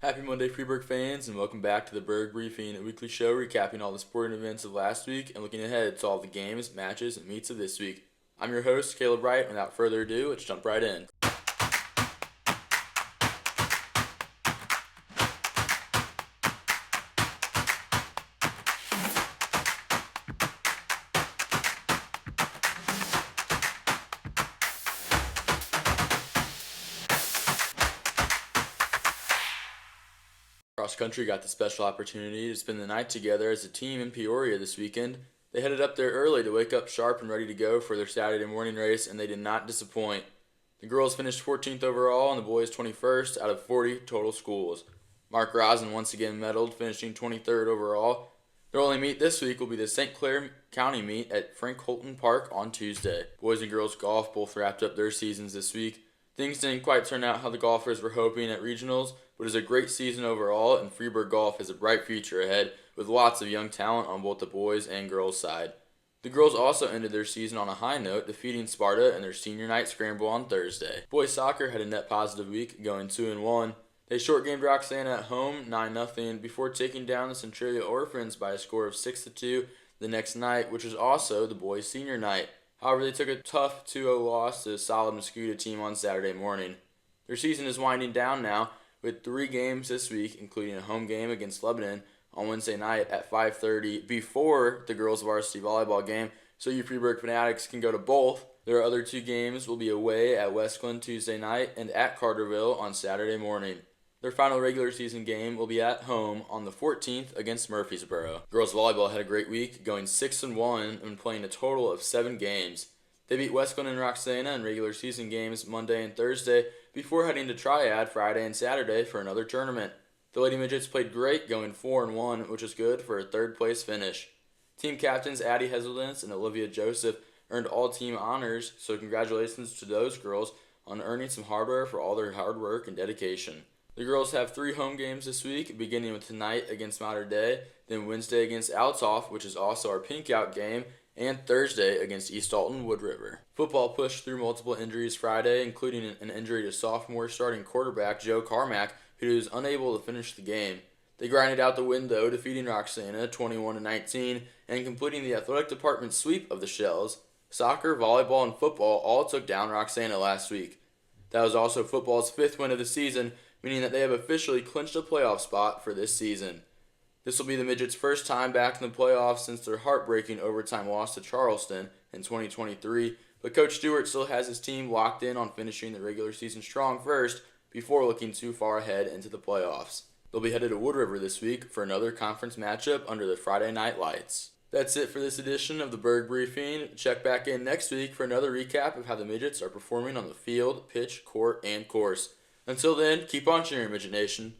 Happy Monday, Burg fans, and welcome back to the Burg Briefing, a weekly show recapping all the sporting events of last week and looking ahead to all the games, matches, and meets of this week. I'm your host, Caleb Wright. Without further ado, let's jump right in. Cross country got the special opportunity to spend the night together as a team in Peoria this weekend. They headed up there early to wake up sharp and ready to go for their Saturday morning race, and they did not disappoint. The girls finished 14th overall and the boys 21st out of 40 total schools. Mark Rosen once again medaled, finishing 23rd overall. Their only meet this week will be the St. Clair County meet at Frank Holton Park on Tuesday. Boys and girls golf both wrapped up their seasons this week. Things didn't quite turn out how the golfers were hoping at regionals, but it was a great season overall, and Freeburg Golf has a bright future ahead with lots of young talent on both the boys and girls side. The girls also ended their season on a high note, defeating Sparta in their senior night scramble on Thursday. Boys soccer had a net positive week, going 2-1. They short-gamed Roxana at home 9-0 before taking down the Centralia Orphans by a score of 6-2 the next night, which was also the boys' senior night. However, they took a tough 2-0 loss to a solid Muscuda team on Saturday morning. Their season is winding down now, with 3 games this week, including a home game against Lebanon on Wednesday night at 5:30 before the girls' varsity volleyball game, so you Freeburg fanatics can go to both. Their other 2 games will be away at Westglen Tuesday night and at Carterville on Saturday morning. Their final regular season game will be at home on the 14th against Murfreesboro. Girls volleyball had a great week, going 6-1 and playing a total of 7 games. They beat Westglen and Roxana in regular season games Monday and Thursday before heading to Triad Friday and Saturday for another tournament. The Lady Midgets played great, going 4-1, which is good for a third-place finish. Team captains Addie Heseldens and Olivia Joseph earned all-team honors, so congratulations to those girls on earning some hardware for all their hard work and dedication. The girls have 3 home games this week, beginning with tonight against Mater Dei, then Wednesday against Althoff, which is also our pink out game, and Thursday against East Alton Wood River. Football pushed through multiple injuries Friday, including an injury to sophomore starting quarterback Joe Carmack, who was unable to finish the game. They grinded out the win, though, defeating Roxana 21-19 and completing the athletic department sweep of the Shells. Soccer, volleyball, and football all took down Roxana last week. That was also football's 5th win of the season, meaning that they have officially clinched a playoff spot for this season. This will be the Midgets' first time back in the playoffs since their heartbreaking overtime loss to Charleston in 2023, but Coach Stewart still has his team locked in on finishing the regular season strong first before looking too far ahead into the playoffs. They'll be headed to Wood River this week for another conference matchup under the Friday night lights. That's it for this edition of the Burg Briefing. Check back in next week for another recap of how the Midgets are performing on the field, pitch, court, and course. Until then, keep on cheering, Midget Nation.